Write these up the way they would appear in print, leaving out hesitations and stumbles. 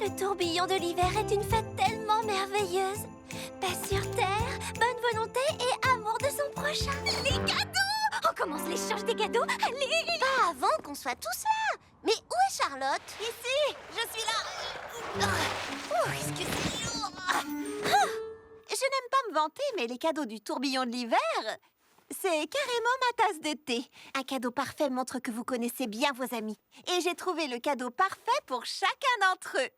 Le tourbillon de l'hiver est une fête tellement merveilleuse. Paix sur terre, bonne volonté et amour de son prochain. Les cadeaux! On commence l'échange des cadeaux. Allez! Pas avant qu'on soit tous là. Mais où est Charlotte? Ici, je suis là. Excusez-moi. Je n'aime pas me vanter, mais les cadeaux du tourbillon de l'hiver, c'est carrément ma tasse de thé. Un cadeau parfait montre que vous connaissez bien vos amis. Et j'ai trouvé le cadeau parfait pour chacun d'entre eux.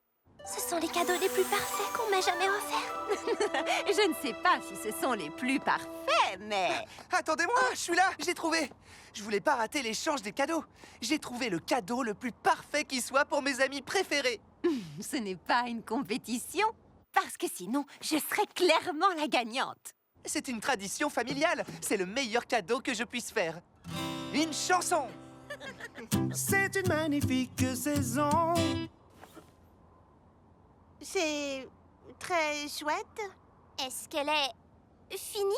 Ce sont les cadeaux les plus parfaits qu'on m'ait jamais offerts. Je ne sais pas si ce sont les plus parfaits, mais... Attendez-moi, je suis là, j'ai trouvé. Je voulais pas rater l'échange des cadeaux. J'ai trouvé le cadeau le plus parfait qui soit pour mes amis préférés. Ce n'est pas une compétition, parce que sinon, je serais clairement la gagnante. C'est une tradition familiale. C'est le meilleur cadeau que je puisse faire. Une chanson. C'est une magnifique saison. C'est très chouette. Est-ce qu'elle est finie?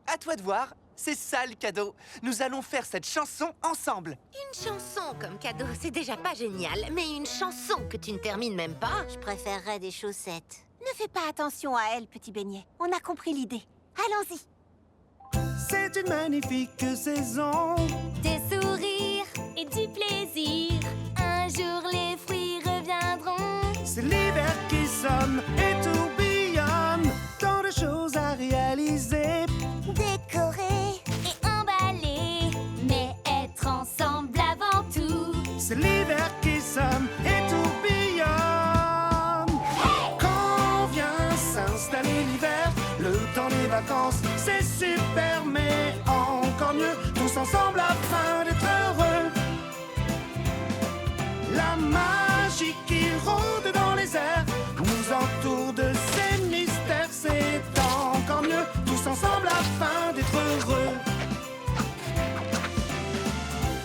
À toi de voir. C'est ça le cadeau. Nous allons faire cette chanson ensemble. Une chanson comme cadeau, c'est déjà pas génial. Mais une chanson que tu ne termines même pas... Je préférerais des chaussettes. Ne fais pas attention à elle, petit beignet. On a compris l'idée. Allons-y. C'est une magnifique saison. Des sourires et du plaisir. Un jour les fruits reviendront. C'est l'hiver qui sonne et tourbillonne. Tant de choses à réaliser. Décoré. Et emballés, mais être ensemble avant tout. C'est l'hiver qui sonne et tourbillonne. Quand vient s'installer l'hiver, le temps des vacances, c'est super, mais encore mieux, tous ensemble afin d'être heureux. La magie qui rôde dans les airs nous entoure de ses mystères, c'est encore mieux, tous ensemble afin d'être heureux.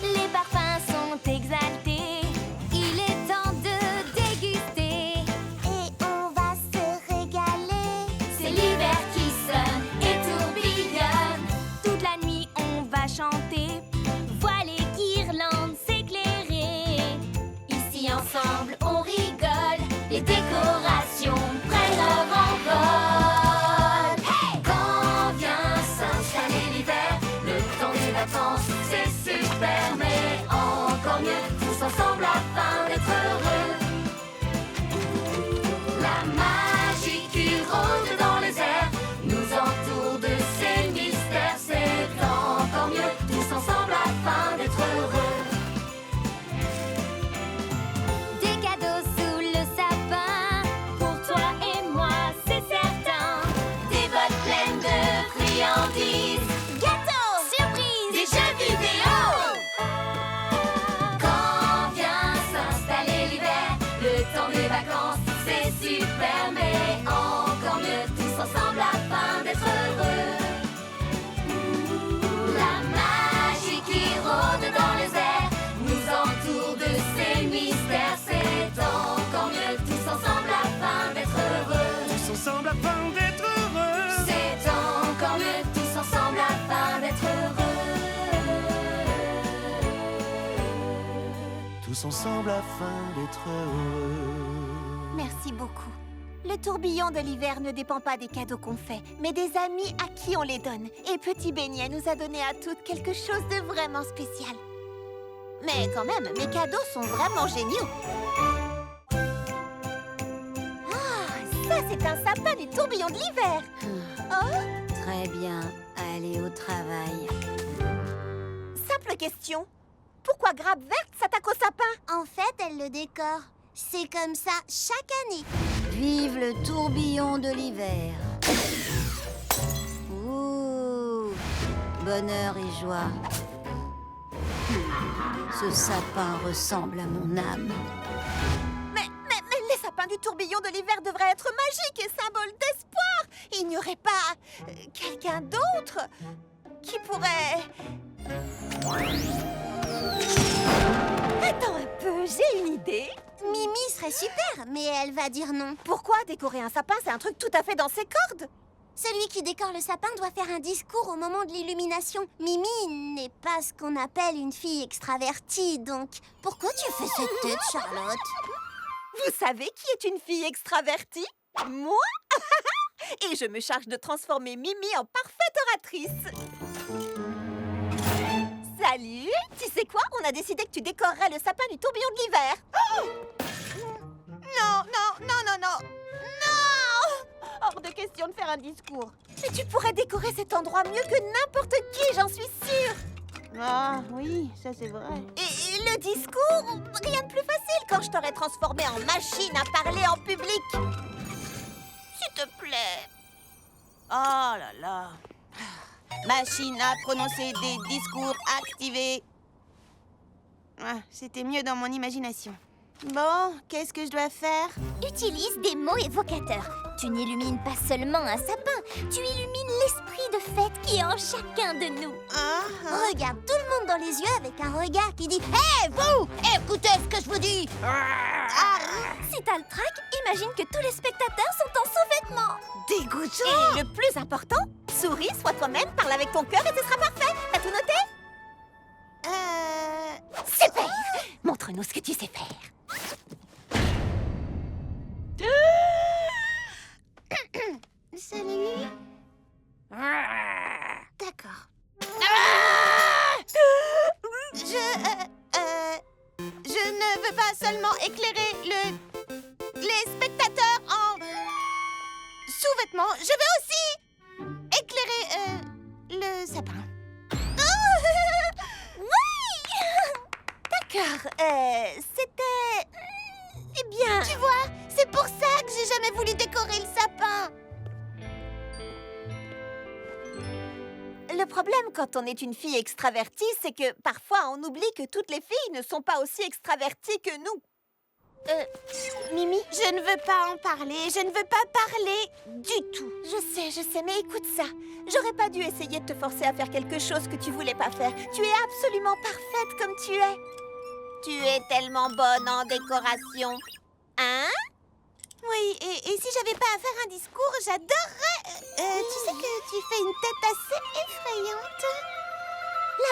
Les parfums sont exaltés. Il est temps de déguster. Et on va se régaler. C'est l'hiver qui sonne et tourbillonne. Toute la nuit on va chanter. Voiles et guirlandes s'éclairer. Ici ensemble on rigole. Les décorations prennent leur envol. Hey! Quand vient s'installer l'hiver, le temps des vacances, c'est super, mais encore mieux, tous ensemble afin d'être heureux. La magie qui rôde dans les airs nous entoure de ses mystères, c'est encore mieux, tous ensemble afin d'être heureux. Des cadeaux sous le sapin, pour toi et moi, c'est certain. Des bottes pleines de friandises, gâteaux, surprises, des jeux vidéo. Quand vient s'installer l'hiver, le temps des vacances, c'est super, mais encore mieux, tous ensemble afin d'être heureux. La magie qui rôde dans les airs nous entoure de ses mystères, c'est encore mieux, tous ensemble afin d'être heureux. Tous ensemble afin d'être heureux. C'est encore mieux, tous ensemble afin d'être heureux. Tous ensemble afin d'être heureux. Merci beaucoup. Le tourbillon de l'hiver ne dépend pas des cadeaux qu'on fait, mais des amis à qui on les donne. Et Petit Beignet nous a donné à toutes quelque chose de vraiment spécial. Mais quand même, mes cadeaux sont vraiment géniaux. Ah, ça c'est un sapin du tourbillon de l'hiver. Oh, Très bien, allez au travail. simple question. Pourquoi Grappe Verte s'attaque au sapin? En fait, elle le décore. C'est comme ça chaque année. Vive le tourbillon de l'hiver. Ouh, bonheur et joie. Ce sapin ressemble à mon âme. Mais les sapins du tourbillon de l'hiver devraient être magiques et symboles d'espoir. Il n'y aurait pas quelqu'un d'autre qui pourrait... Attends un peu, j'ai une idée. Mimi serait super, mais elle va dire non. Pourquoi décorer un sapin, c'est un truc tout à fait dans ses cordes? Celui qui décore le sapin doit faire un discours au moment de l'illumination. Mimi n'est pas ce qu'on appelle une fille extravertie, donc pourquoi tu fais cette tête, Charlotte? Vous savez qui est une fille extravertie? Moi. Et je me charge de transformer Mimi en parfaite oratrice. Salut! Tu sais quoi? On a décidé que tu décorerais le sapin du tourbillon de l'hiver. Non! Hors de question de faire un discours. Mais tu pourrais décorer cet endroit mieux que n'importe qui, j'en suis sûre. Ah oui, ça c'est vrai. Et le discours, rien de plus facile quand je t'aurais transformé en machine à parler en public. S'il te plaît. Oh là là. Machine à prononcer des discours activés. Ah, c'était mieux dans mon imagination. Bon, qu'est-ce que je dois faire? Utilise des mots évocateurs. Tu n'illumines pas seulement un sapin, tu illumines l'esprit de fête qui est en chacun de nous. Regarde tout le monde dans les yeux avec un regard qui dit « Hé, vous! Écoutez ce que je vous dis !» Si t'as le trac, imagine que tous les spectateurs sont en sous-vêtements. Dégoûtant. Et le plus important, souris, sois toi-même, parle avec ton cœur et ce sera parfait. T'as tout noté? Super! Montre-nous ce que tu sais faire. Salut. D'accord. Je ne veux pas seulement éclairer les spectateurs en sous-vêtements. Je veux aussi éclairer le sapin. D'accord, c'était... Eh bien... Tu vois, c'est pour ça que j'ai jamais voulu décorer le sapin. Le problème quand on est une fille extravertie, c'est que parfois on oublie que toutes les filles ne sont pas aussi extraverties que nous. Mimi, je ne veux pas en parler. Je ne veux pas parler du tout. Je sais, mais écoute ça. J'aurais pas dû essayer de te forcer à faire quelque chose que tu voulais pas faire. Tu es absolument parfaite comme tu es. Tu es tellement bonne en décoration. Hein? Oui, et si j'avais pas à faire un discours, j'adorerais... Tu sais que tu fais une tête assez effrayante.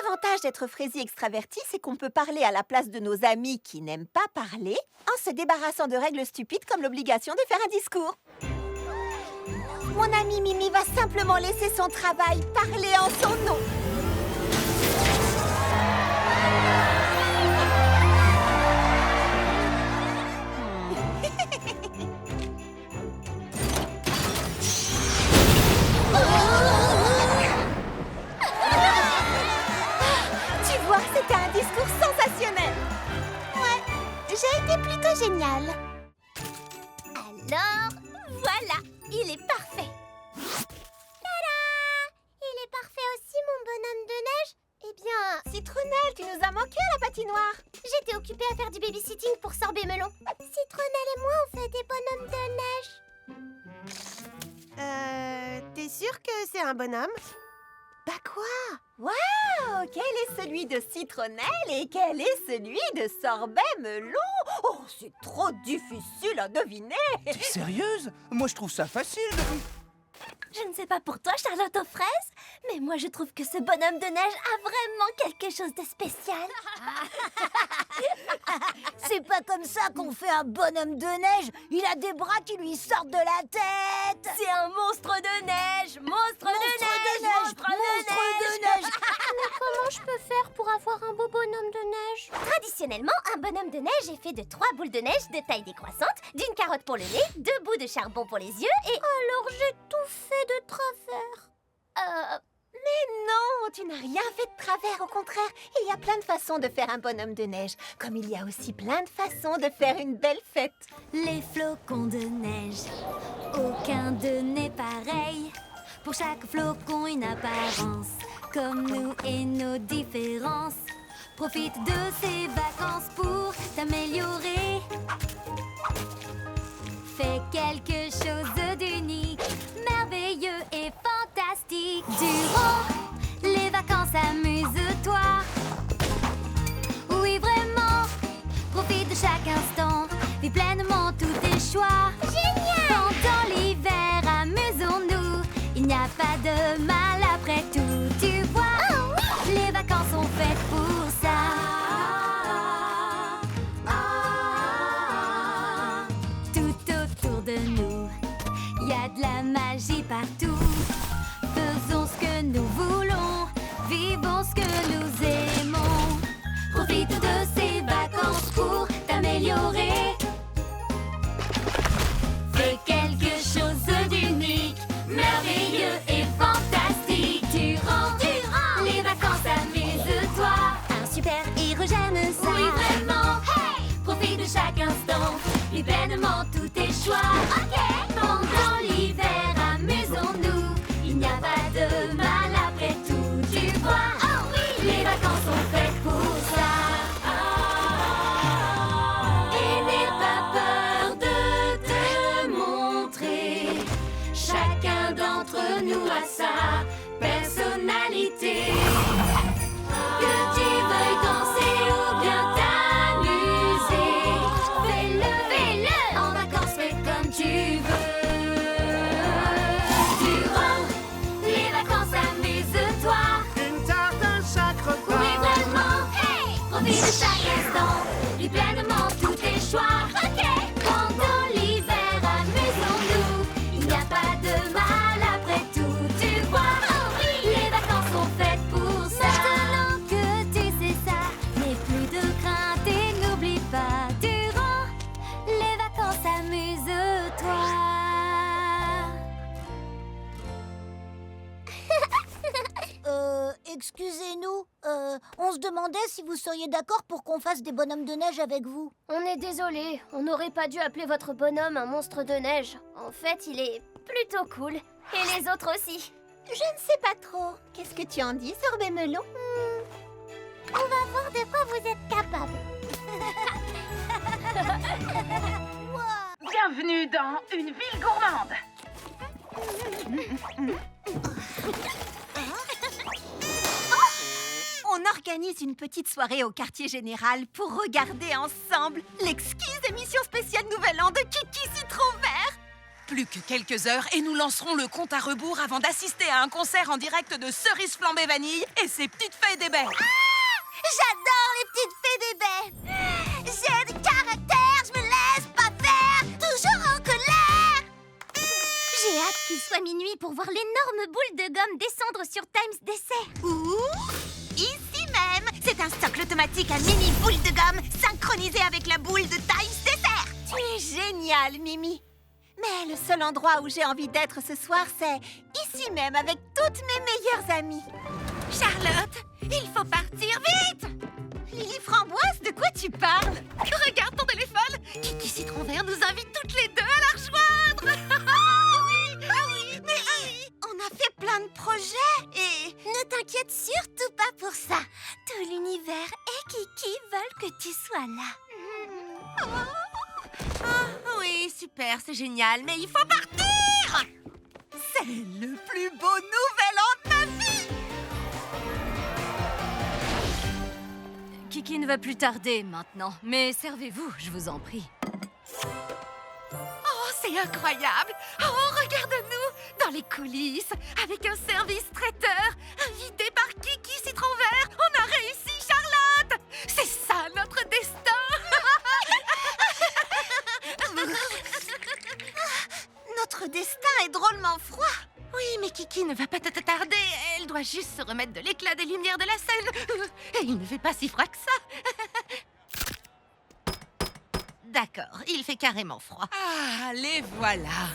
L'avantage d'être Frésie extravertie, c'est qu'on peut parler à la place de nos amis qui n'aiment pas parler en se débarrassant de règles stupides comme l'obligation de faire un discours. Mon amie Mimi va simplement laisser son travail parler en son nom. Tu vois, c'était un discours sensationnel. Ouais, j'ai été plutôt géniale. Alors, voilà, il est parfait. Tada! Il est parfait aussi, mon bonhomme de neige. Eh bien, Citronnelle, tu nous as manqué à la patinoire. j'étais occupée à faire du babysitting pour Sorbet Melon. Citronnelle et moi, on fait des bonhommes de neige. T'es sûre que c'est un bonhomme? Bah quoi? Waouh! Quel est celui de Citronnelle et quel est celui de Sorbet Melon? Oh, c'est trop difficile à deviner! T'es sérieuse? Moi, je trouve ça facile. Je ne sais pas pour toi, Charlotte aux fraises, mais moi je trouve que ce bonhomme de neige a vraiment quelque chose de spécial. C'est pas comme ça qu'on fait un bonhomme de neige. Il a des bras qui lui sortent de la tête. C'est un monstre de neige. Monstre de neige. Mais comment je peux faire pour avoir un beau bonhomme de neige? Traditionnellement, un bonhomme de neige est fait de 3 boules de neige de taille décroissante, d'une carotte pour le nez, 2 bouts de charbon pour les yeux et... Alors j'ai tout fait de travers. Mais non, tu n'as rien fait de travers, au contraire. Il y a plein de façons de faire un bonhomme de neige, comme il y a aussi plein de façons de faire une belle fête. Les flocons de neige, aucun d'eux n'est pareil. Pour chaque flocon, une apparence, comme nous et nos différences. Profite de ces vacances pour t'améliorer. Fais quelque chose d'unique, merveilleux et fantastique. Durant les vacances, amuse-toi. Oui, vraiment, profite de chaque instant. Vis pleinement tous tes choix. Génial! Pendant l'hiver, amusons-nous. Il n'y a pas de mal après tout. Tu vois, les vacances sont faites pour ça. chaque instant, plus pleinement tous tes choix. Ok. Pendant l'hiver, amusons-nous. Il n'y a pas de mal après tout, tu vois. Oh oui, les vacances sont faites pour ça. Et n'aie pas peur de te montrer. Chacun d'entre nous a sa personnalité. Que tu veuilles danser ou bien t'amuser, fais-le, fais-le. En vacances, fais comme tu veux. Durant les vacances, amuse-toi. Une tarte à chaque Oui, repas. vraiment, hey, profite de chaque instant, vis pleinement tous tes choix. Ok. Pendant l'hiver, amusons-nous. Il n'y a pas de mal après tout, tu vois. Oh oui, les vacances sont faites pour ça. Maintenant que tu sais ça, n'aie plus de crainte et n'oublie pas. Durant les vacances, amuse-toi. Excusez-nous, on se demandait si vous seriez d'accord pour qu'on fasse des bonhommes de neige avec vous. On est désolé, on n'aurait pas dû appeler votre bonhomme un monstre de neige. En fait, il est plutôt cool. Et les autres aussi. Je ne sais pas trop. Qu'est-ce que tu en dis, Sorbet Melon? On va voir de quoi vous êtes capable. Bienvenue dans une ville gourmande. On organise une petite soirée au quartier général pour regarder ensemble l'exquise émission spéciale Nouvel An de Kiki Citron Vert. Plus que quelques heures et nous lancerons le compte à rebours avant d'assister à un concert en direct de Cerise Flambée Vanille et ses petites fées des baies. J'adore les petites fées des baies. J'ai du caractère, je me laisse pas faire, toujours en colère. J'ai hâte qu'il soit minuit pour voir l'énorme boule de gomme descendre sur Times Dessert. Ouh, ici même, c'est un socle automatique à mini boule de gomme synchronisé avec la boule de Times Dessert. Tu es géniale, Mimi. Mais le seul endroit où j'ai envie d'être ce soir, c'est ici même avec toutes mes meilleures amies. Charlotte, il faut partir vite. Lily Framboise, de quoi tu parles? Regarde ton téléphone. Kiki Citron Vert nous invite toutes les deux à la rejoindre. Mais on a fait plein de projets et... Ne t'inquiète surtout pas pour ça. Tout l'univers et Kiki veulent que tu sois là. Oui, super, c'est génial, mais il faut partir. C'est le plus beau nouvel an de ma vie! Kiki ne va plus tarder maintenant, mais servez-vous, je vous en prie. Oh, c'est incroyable. Oh, regarde-nous dans les coulisses, avec un service traiteur, invité par Kiki Citron Vert. On a réussi, Charlotte. C'est ça, notre destin. Notre destin est drôlement froid. Oui, mais Kiki ne va pas tarder. Elle doit juste se remettre de l'éclat des lumières de la scène. Et il ne fait pas si froid que ça. D'accord, il fait carrément froid. Ah, les voilà.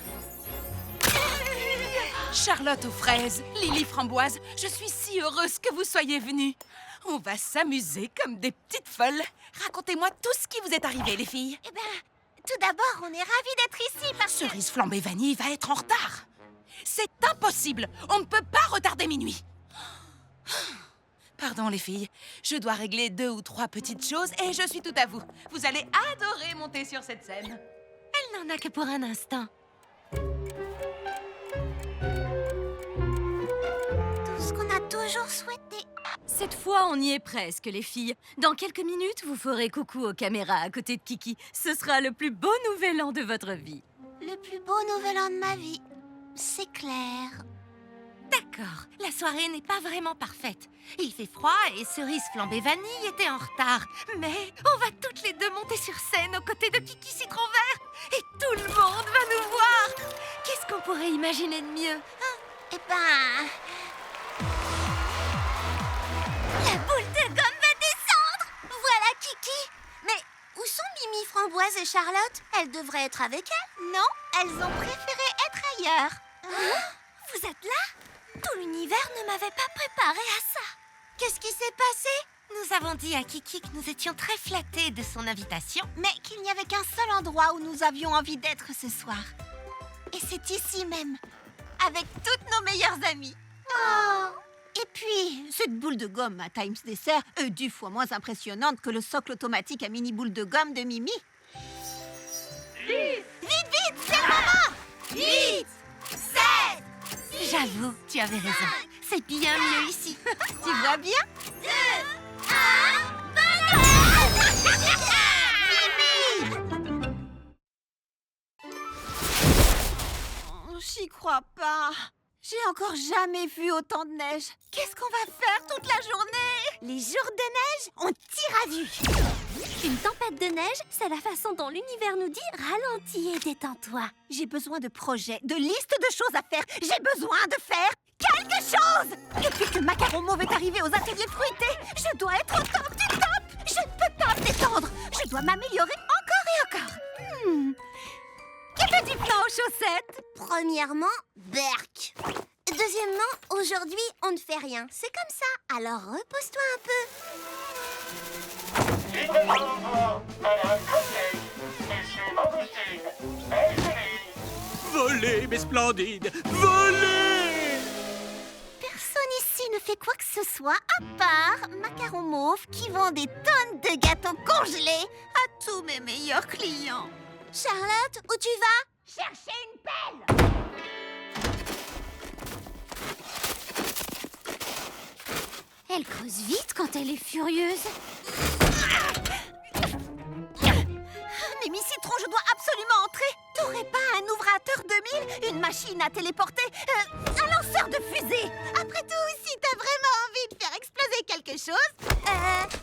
Charlotte aux fraises, Lily Framboise, je suis si heureuse que vous soyez venues. On va s'amuser comme des petites folles. Racontez-moi tout ce qui vous est arrivé, les filles. Eh ben, tout d'abord, on est ravis d'être ici parce que... Cerise Flambée Vanille va être en retard. C'est impossible. On ne peut pas retarder minuit. Pardon, les filles. Je dois régler 2 ou 3 petites choses et je suis tout à vous. Vous allez adorer monter sur cette scène. Elle n'en a que pour un instant. Tout ce qu'on a toujours souhaité. Cette fois, on y est presque, les filles. Dans quelques minutes, vous ferez coucou aux caméras à côté de Kiki. Ce sera le plus beau nouvel an de votre vie. Le plus beau nouvel an de ma vie. C'est clair. D'accord, la soirée n'est pas vraiment parfaite. Il fait froid et Cerise Flambée Vanille était en retard. Mais on va toutes les deux monter sur scène aux côtés de Kiki Citron Vert. Et tout le monde va nous voir. Qu'est-ce qu'on pourrait imaginer de mieux? Eh ben... La boule de gomme va descendre. Voilà Kiki. Mais où sont Mimi Framboise et Charlotte? Elles devraient être avec elle. Non, elles ont préféré être ailleurs. Vous êtes là? Tout l'univers ne m'avait pas préparé à ça. Qu'est-ce qui s'est passé? Nous avons dit à Kiki que nous étions très flattés de son invitation. Mais qu'il n'y avait qu'un seul endroit où nous avions envie d'être ce soir. Et c'est ici même, avec toutes nos meilleures amies. Oh. Et puis, cette boule de gomme à Times Dessert est 10 fois moins impressionnante que le socle automatique à mini boule de gomme de Mimi. Vite, c'est le moment! 8, 7, J'avoue, tu avais raison. C'est bien mieux ici. tu vois bien? 2, 1, j'y crois pas. J'ai encore jamais vu autant de neige. Qu'est-ce qu'on va faire toute la journée? Les jours de neige, on tire à vue. Une tempête de neige, c'est la façon dont l'univers nous dit ralentis et détends-toi. J'ai besoin de projets, de listes de choses à faire. J'ai besoin de faire quelque chose. Depuis que Macaron Mauve est arrivé aux ateliers fruités, je dois être au top du top. Je ne peux pas me détendre. Je dois m'améliorer encore et encore. Quel petit plan aux chaussettes? Premièrement, Berk. Deuxièmement, aujourd'hui, on ne fait rien. C'est comme ça, alors repose-toi un peu. Volez, mes splendides, volez! Personne ici ne fait quoi que ce soit à part Macaron Mauve qui vend des tonnes de gâteaux congelés à tous mes meilleurs clients. Charlotte, où tu vas? Chercher une pelle! Elle creuse vite quand elle est furieuse. Mimi Citron, je dois absolument entrer. T'aurais pas un ouvrateur 2000, une machine à téléporter, un lanceur de fusée? Après tout, si t'as vraiment envie de faire exploser quelque chose...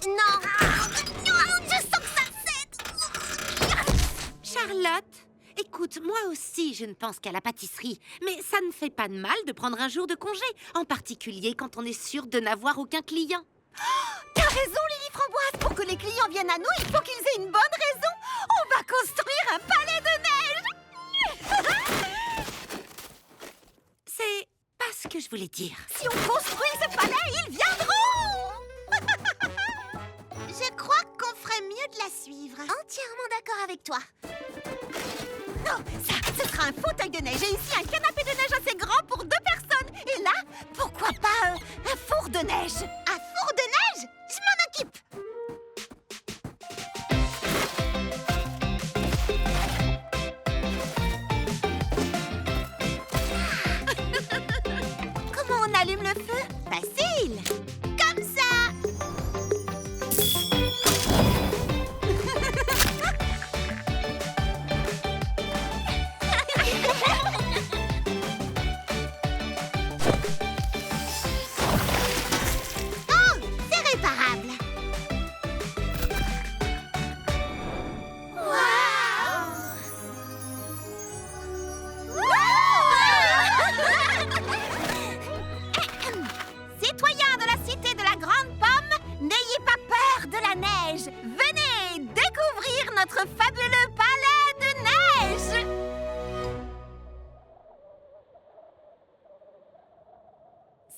Non, je sens que ça cède. Charlotte, écoute, moi aussi, je ne pense qu'à la pâtisserie. Mais ça ne fait pas de mal de prendre un jour de congé, en particulier quand on est sûr de n'avoir aucun client. T'as raison, Lily Framboise. Pour que les clients viennent à nous, il faut qu'ils aient une bonne raison. On va construire un palais de neige. C'est pas ce que je voulais dire. Si on construit ce palais, ils viendront. Je crois qu'on ferait mieux de la suivre. Entièrement d'accord avec toi. Non, ça, ce sera un fauteuil de neige et ici un canapé de neige assez grand pour 2 personnes. Et là, pourquoi pas un four de neige? Un four de neige? Je m'en occupe. Comment on allume le feu? Facile. Comme ça. Oh, c'est réparable. Citoyens de la cité de la Grande Pomme, n'ayez pas peur de la neige. Venez découvrir notre fabuleux palais de neige.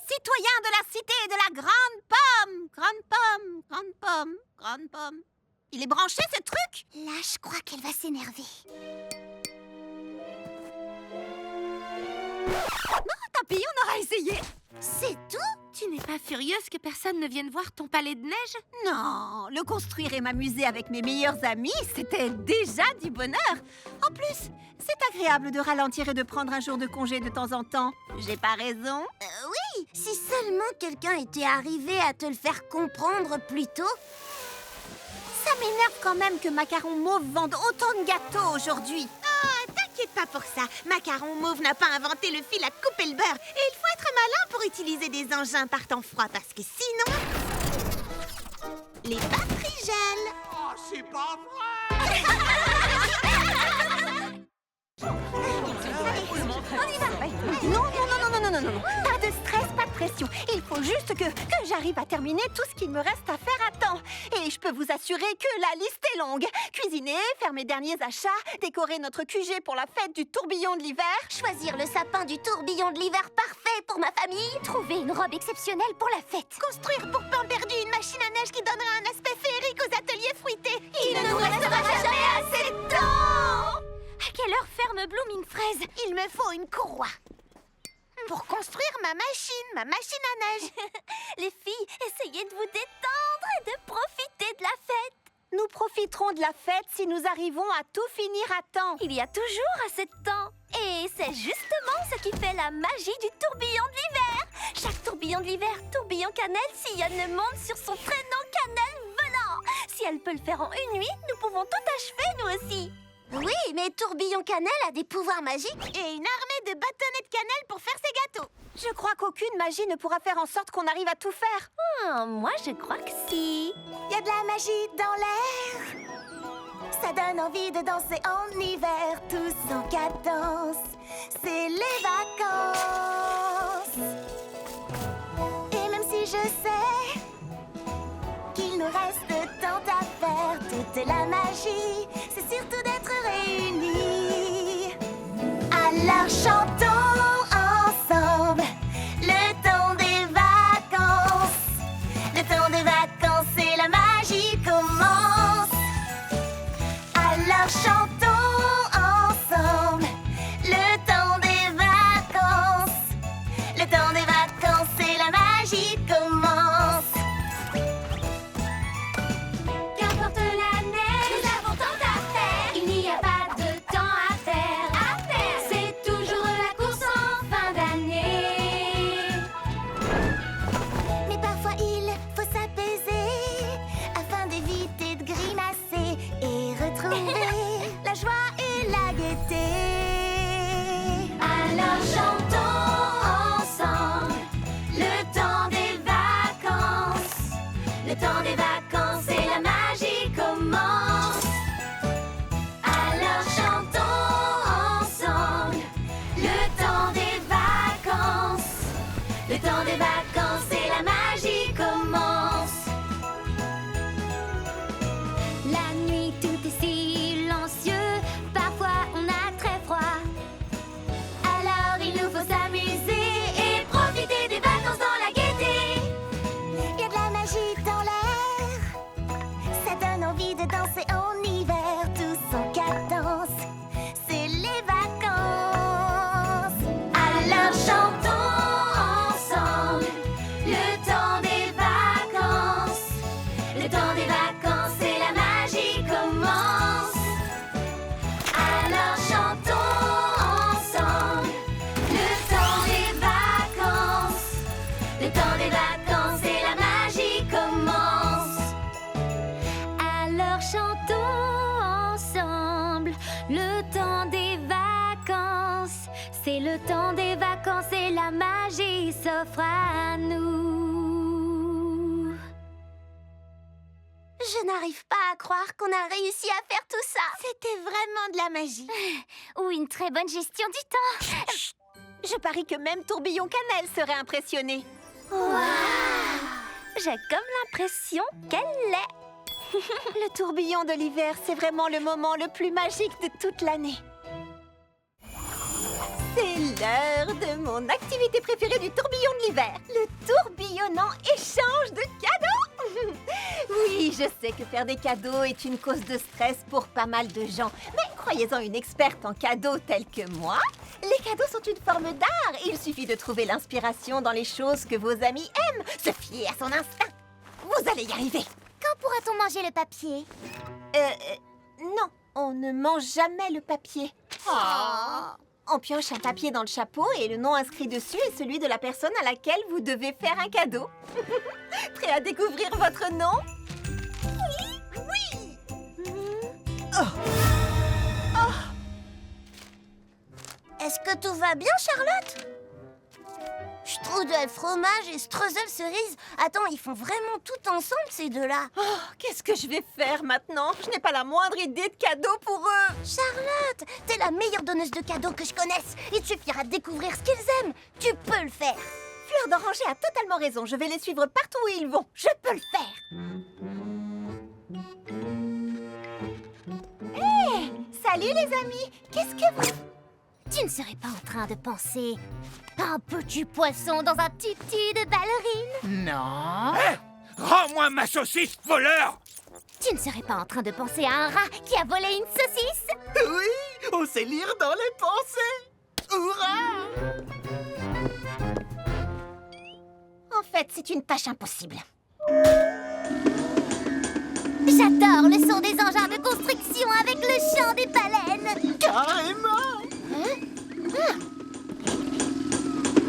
Citoyens de la cité de la Grande Pomme. Grande Pomme, Grande Pomme, Grande Pomme. Il est branché ce truc? Là, je crois qu'elle va s'énerver. Tant pis, on aura essayé. C'est tout? Tu n'es pas furieuse que personne ne vienne voir ton palais de neige? Non, le construire et m'amuser avec mes meilleurs amis, c'était déjà du bonheur. En plus, c'est agréable de ralentir et de prendre un jour de congé de temps en temps. J'ai pas raison? Oui, si seulement quelqu'un était arrivé à te le faire comprendre plus tôt. Ça m'énerve quand même que Macaron Mauve vende autant de gâteaux aujourd'hui. Oh, t'inquiète pas pour ça. Macaron Mauve n'a pas inventé le fil à couper le beurre. Et il faut être malin pour utiliser des engins par temps froid parce que sinon... les batteries gèlent. Oh, c'est pas vrai! On y va. Non. Pas de stress, pas de pression. Il faut juste que j'arrive à terminer tout ce qu'il me reste à faire à temps. temps. Et je peux vous assurer que la liste est longue. Cuisiner, faire mes derniers achats, décorer notre QG pour la fête du tourbillon de l'hiver. Choisir le sapin du tourbillon de l'hiver parfait pour ma famille. Trouver une robe exceptionnelle pour la fête. Construire pour pain perdu une machine à neige qui donnera un aspect féerique aux ateliers fruités. Il ne nous restera jamais assez de temps. À quelle heure ferme Blooming Fraise? Il me faut une courroie. Pour construire ma machine à neige. Les filles, essayez de vous détendre et de profiter de la fête. Nous profiterons de la fête si nous arrivons à tout finir à temps. Il y a toujours assez de temps. Et c'est justement ce qui fait la magie du tourbillon de l'hiver. Chaque tourbillon de l'hiver, tourbillon cannelle, sillonne le monde sur son traîneau cannelle volant. Si elle peut le faire en une nuit, nous pouvons tout achever, nous aussi. Oui, mais tourbillon cannelle a des pouvoirs magiques. Et une armée de bâtonnets de cannelle pour faire ses gâteaux. Je crois qu'aucune magie ne pourra faire en sorte qu'on arrive à tout faire. Moi, je crois que si. Il y a de la magie dans l'air. Ça donne envie de danser en hiver, tous en cadence. C'est les vacances. Et même si je sais qu'il nous reste tant à faire, toute la magie, c'est surtout d'être réunis. Alors chantons ensemble le temps des vacances. Le temps des vacances et la magie commence. Alors chantons ensemble le temps des vacances. Le temps des vacances et la magie commence. Qu'importe l'année, nous avons tant à faire. Il n'y a pas de temps à faire. C'est toujours la course en fin d'année. Mais parfois il faut s'apaiser afin d'éviter de grimacer et retrouver la joie et la gaieté. Alors chantons ensemble le temps des vacances. Le temps des vacances et la magie commence. Alors chantons ensemble le temps des vacances. Le temps des vacances et la magie commence. La nuit tout est silencieux, parfois on a très froid. Alors il nous faut s'amuser et profiter des vacances dans la gaieté. Il y a de la magie dans l'air. Ça donne envie de danser en hiver, tous en cadence. C'est les vacances. Alors chantons ensemble le temps des vacances. Le temps des vacances et la magie commence. Alors chantons ensemble le temps des vacances. Le temps des vacances et la magie commence. Alors chantons ensemble le temps des vacances. C'est le temps des vacances et la magie s'offre à nous. Je n'arrive pas à croire qu'on a réussi à faire tout ça. C'était vraiment de la magie. Ou une très bonne gestion du temps. Je parie que même Tourbillon Cannelle serait impressionné. J'ai comme l'impression qu'elle l'est. Le tourbillon de l'hiver, c'est vraiment le moment le plus magique de toute l'année. C'est l'heure de mon activité préférée du tourbillon de l'hiver, le tourbillonnant échange de cadeaux. Oui, je sais que faire des cadeaux est une cause de stress pour pas mal de gens, mais croyez-en une experte en cadeaux telle que moi, les cadeaux sont une forme d'art. Il suffit de trouver l'inspiration dans les choses que vos amis aiment, se fier à son instinct. Vous allez y arriver. Quand pourra-t-on manger le papier? Non, on ne mange jamais le papier. On pioche un papier dans le chapeau et le nom inscrit dessus est celui de la personne à laquelle vous devez faire un cadeau. Prêt à découvrir votre nom? Oui! Est-ce que tout va bien, Charlotte? Strudel fromage et streusel cerise. Attends, ils font vraiment tout ensemble, ces deux-là. Oh, qu'est-ce que je vais faire maintenant? Je n'ai pas la moindre idée de cadeau pour eux. Charlotte, t'es la meilleure donneuse de cadeaux que je connaisse. Il te suffira de découvrir ce qu'ils aiment. Tu peux le faire. Fleur d'Oranger a totalement raison. Je vais les suivre partout où ils vont. Je peux le faire. Hé! Salut les amis! Qu'est-ce que vous... Tu ne serais pas en train de penser à un petit poisson dans un tutu de ballerine? Non. Rends-moi ma saucisse, voleur! Tu ne serais pas en train de penser à un rat qui a volé une saucisse? Oui, on sait lire dans les pensées. Hurrah! En fait, c'est une tâche impossible. J'adore le son des engins de construction avec le chant des baleines. Carrément!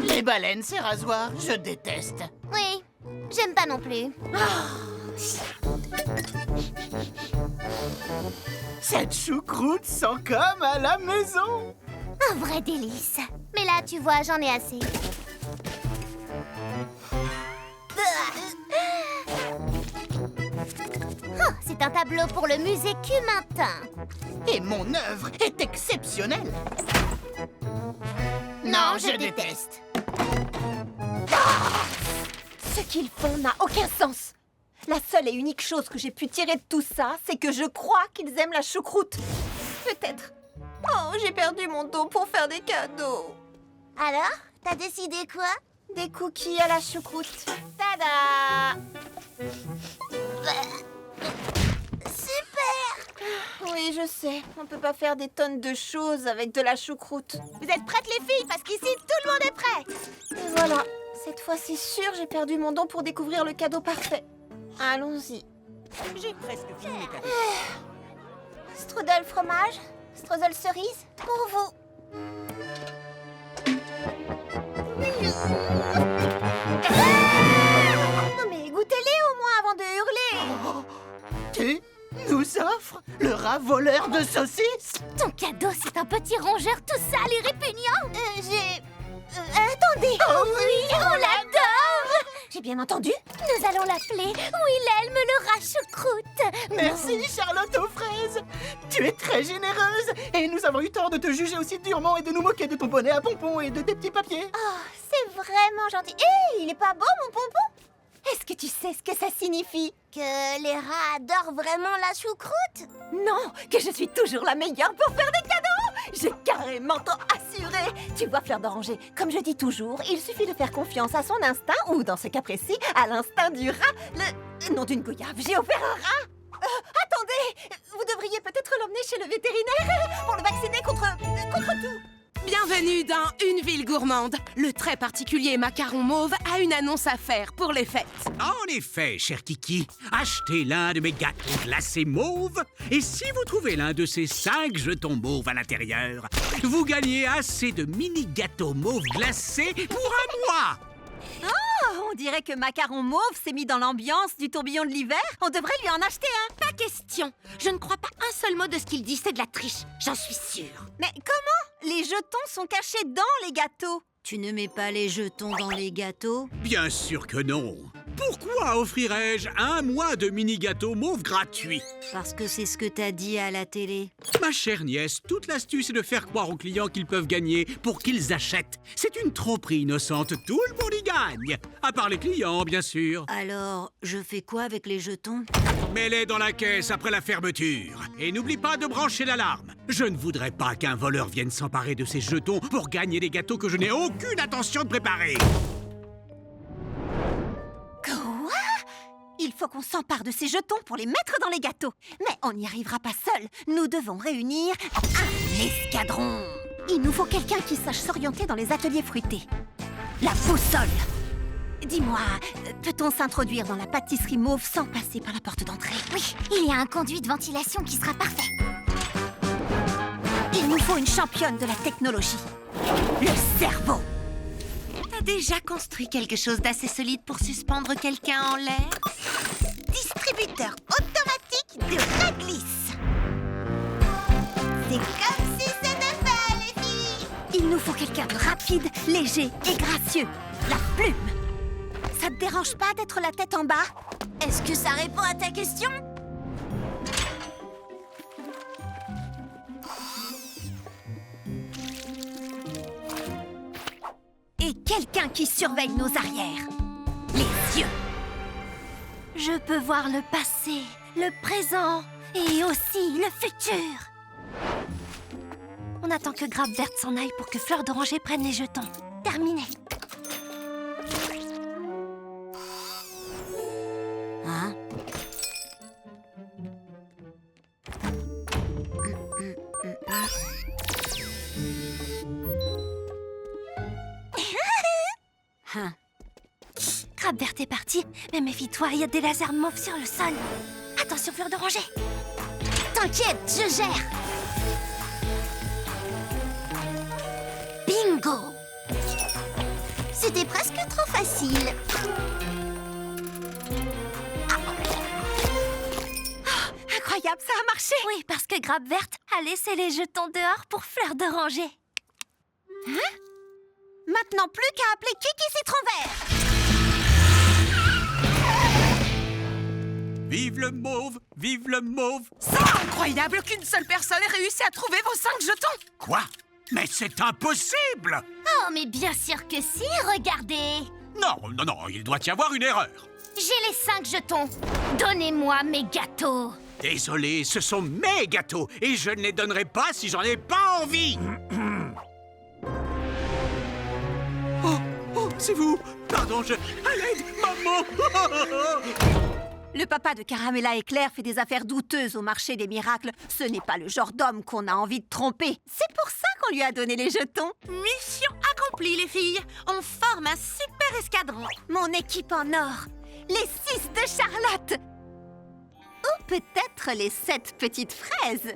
Les baleines, ces rasoirs, je déteste. Oui, j'aime pas non plus. Cette choucroute sent comme à la maison. Un vrai délice. Mais là, tu vois, j'en ai assez. Oh, c'est un tableau pour le musée Cumintin. Et mon œuvre est exceptionnelle. Non, je déteste. Ce qu'ils font n'a aucun sens. La seule et unique chose que j'ai pu tirer de tout ça, c'est que je crois qu'ils aiment la choucroute. Peut-être. Oh, j'ai perdu mon dos pour faire des cadeaux. Alors, t'as décidé quoi? Des cookies à la choucroute. Tada! Super! Oui, je sais. On peut pas faire des tonnes de choses avec de la choucroute. Vous êtes prêtes, les filles? Parce qu'ici, tout le monde est prêt. Et voilà. Cette fois-ci, sûr, j'ai perdu mon don pour découvrir le cadeau parfait. Allons-y. J'ai presque fini mes cadeaux. Strudel fromage, strudel cerise, pour vous. Non mais goûtez-les au moins avant de hurler. Tu nous offres le rat voleur de saucisses? Ton cadeau, c'est un petit rongeur tout sale et répugnant. Attendez. Oh oui, on l'adore. J'ai bien entendu? Nous allons l'appeler Wilhelm le rat choucroute. Merci, Charlotte aux fraises. Tu es très généreuse et nous avons eu tort de te juger aussi durement et de nous moquer de ton bonnet à pompons et de tes petits papiers. Oh, c'est vraiment gentil. Hé, il est pas beau mon pompon? Est-ce que tu sais ce que ça signifie? Que les rats adorent vraiment la choucroute? Non, que je suis toujours la meilleure pour faire des cadeaux. J'ai carrément tant assuré. Tu vois, Fleur d'Oranger, comme je dis toujours, il suffit de faire confiance à son instinct, ou dans ce cas précis, à l'instinct du rat. Le nom d'une goyave, j'ai offert un rat. Attendez, vous devriez peut-être l'emmener chez le vétérinaire pour le vacciner contre tout. Bienvenue dans Une ville gourmande. Le très particulier macaron mauve a une annonce à faire pour les fêtes. En effet, cher Kiki, achetez l'un de mes gâteaux glacés mauves et si vous trouvez l'un de ces 5 jetons mauves à l'intérieur, vous gagnez assez de mini-gâteaux mauves glacés pour un mois. On dirait que Macaron Mauve s'est mis dans l'ambiance du tourbillon de l'hiver. On devrait lui en acheter un. Pas question. Je ne crois pas un seul mot de ce qu'il dit, c'est de la triche. J'en suis sûre. Mais comment? Les jetons sont cachés dans les gâteaux. Tu ne mets pas les jetons dans les gâteaux? Bien sûr que non. Pourquoi offrirais-je un mois de mini-gâteaux mauves gratuits? Parce que c'est ce que t'as dit à la télé. Ma chère nièce, toute l'astuce est de faire croire aux clients qu'ils peuvent gagner pour qu'ils achètent. C'est une tromperie innocente, tout le monde y gagne. À part les clients, bien sûr. Alors, je fais quoi avec les jetons? Mets-les dans la caisse après la fermeture. Et n'oublie pas de brancher l'alarme. Je ne voudrais pas qu'un voleur vienne s'emparer de ces jetons pour gagner des gâteaux que je n'ai aucune intention de préparer. Quoi? Il faut qu'on s'empare de ces jetons pour les mettre dans les gâteaux. Mais on n'y arrivera pas seul. Nous devons réunir un escadron. Il nous faut quelqu'un qui sache s'orienter dans les ateliers fruités. La boussole. Dis-moi, peut-on s'introduire dans la pâtisserie mauve sans passer par la porte d'entrée? Oui, il y a un conduit de ventilation qui sera parfait. Il nous faut une championne de la technologie. Le cerveau. T'as déjà construit quelque chose d'assez solide pour suspendre quelqu'un en l'air? Distributeur automatique de réglisse. C'est comme si c'était fait, les filles. Il nous faut quelqu'un de rapide, léger et gracieux. La plume. Ça te dérange pas d'être la tête en bas? Est-ce que ça répond à ta question? Et quelqu'un qui surveille nos arrières. Les yeux. Je peux voir le passé, le présent et aussi le futur. On attend que Grappe Verte s'en aille pour que Fleur d'Oranger prenne les jetons. Terminé. Hein? Hein. Grappe Verte est partie, mais méfie-toi, il y a des lasers mauves sur le sol. Attention, Fleur d'Oranger. T'inquiète, je gère. Bingo! C'était presque trop facile. Incroyable, ça a marché. Oui, parce que Grappe Verte a laissé les jetons dehors pour Fleur d'Oranger. Maintenant, plus qu'à appeler Kiki Citron Vert. Vive le mauve! Vive le mauve! C'est incroyable qu'une seule personne ait réussi à trouver vos 5 jetons. Quoi? Mais c'est impossible! Oh, mais bien sûr que si, regardez. Non, non, non, il doit y avoir une erreur. J'ai les 5 jetons. Donnez-moi mes gâteaux. Désolé, ce sont mes gâteaux et je ne les donnerai pas si j'en ai pas envie. Oh, c'est vous. Pardon, à l'aide, maman. Le papa de Caramella et Claire fait des affaires douteuses au marché des miracles. Ce n'est pas le genre d'homme qu'on a envie de tromper. C'est pour ça qu'on lui a donné les jetons. Mission accomplie, les filles. On forme un super escadron. Mon équipe en or. Les 6 de Charlotte. Ou peut-être les 7 petites fraises.